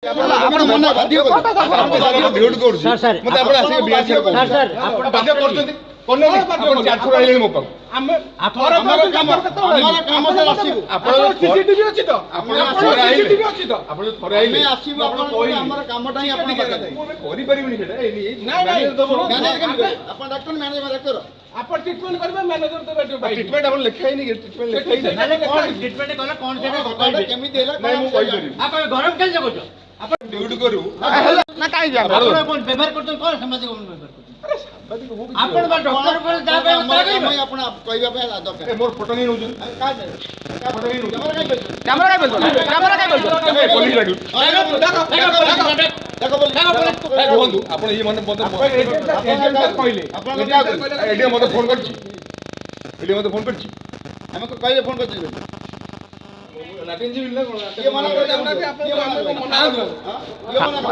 ଆପଣ ମନା ବାଧ୍ୟ କରୁଛି ମତେ ଆପଣ ଆସିକି ବିଆର ବାଧ୍ୟ କରୁଛନ୍ତି ଆପଣ ଚାରିଥର ଆଇଲେଣି ମୋ ପାଖକୁ ଆମର କାମ ସାର୍ ଆସିବୁ ଆପଣ ସିସିଟିଭି ଅଛି ତ ଆପଣ ସିସିଟିଭି ଅଛି ତ ଆପଣ ଥରେ ଆଇଲେ ଆସିବୁ ଆପଣ ଆମର କାମଟା ହିଁ ଆପଣ କରିପାରିବେନି ସେଟା ଆପଣ ଡାକ୍ତର ମ୍ୟାନେଜର ଡାକ୍ତର ଆପଣ ଟ୍ରିଟମେଣ୍ଟ କରିବେ ମ୍ୟାନେଜର ତ ଟ୍ରିଟମେଣ୍ଟ ଆପଣ ଲେଖା ହେଇନି ଟ୍ରିଟମେଣ୍ଟ ଲେଖା ହେଇନି ଟ୍ରିଟମେଣ୍ଟ କଲେ କଣ ସେଟା କେମିତି ହେଲା ମୁଁ କହିପାରିବି ଆପଣ ଗରମ କେମିତି କରୁଛ ଆପଣ ଡ୍ୟୁଟି କରୁ ନା କାଇଁ ଯାବ ଆପଣ କୋন ବ୍ୟବହାର କରୁଛନ୍ତି କୋন ସାମାଜିକ ବ୍ୟବହାର କରୁଛନ୍ତି ଆପଣ ବା ଡକ୍ଟର କୋन ଯା ପାଇଁ ଆପଣ କହିବା ପାଇଁ ଦରକାର ମୋର ଫଟୋ ନେଇ ନଉଛନ୍ତି କା ଫଟୋ ନେଇ ନଉଛନ୍ତି କ୍ୟାମେରା କାଇଁ ବୋଲଛ ପୋଲିସ ଲାଗୁ ଦେଖ ବন্ধୁ ଆପଣ ଇଏ ମାନେ ମତେ କହିଲେ ଆପଣ ଏଡି ମତେ ଫୋନ କରିଛି ଆମେ କହିଲେ ଫୋନ କରିଛି ଲାଟିନ୍ ଯିବି ନା କୋନ କିଏ ମନା କରିଛି ଆପଣ କିଏ ମନା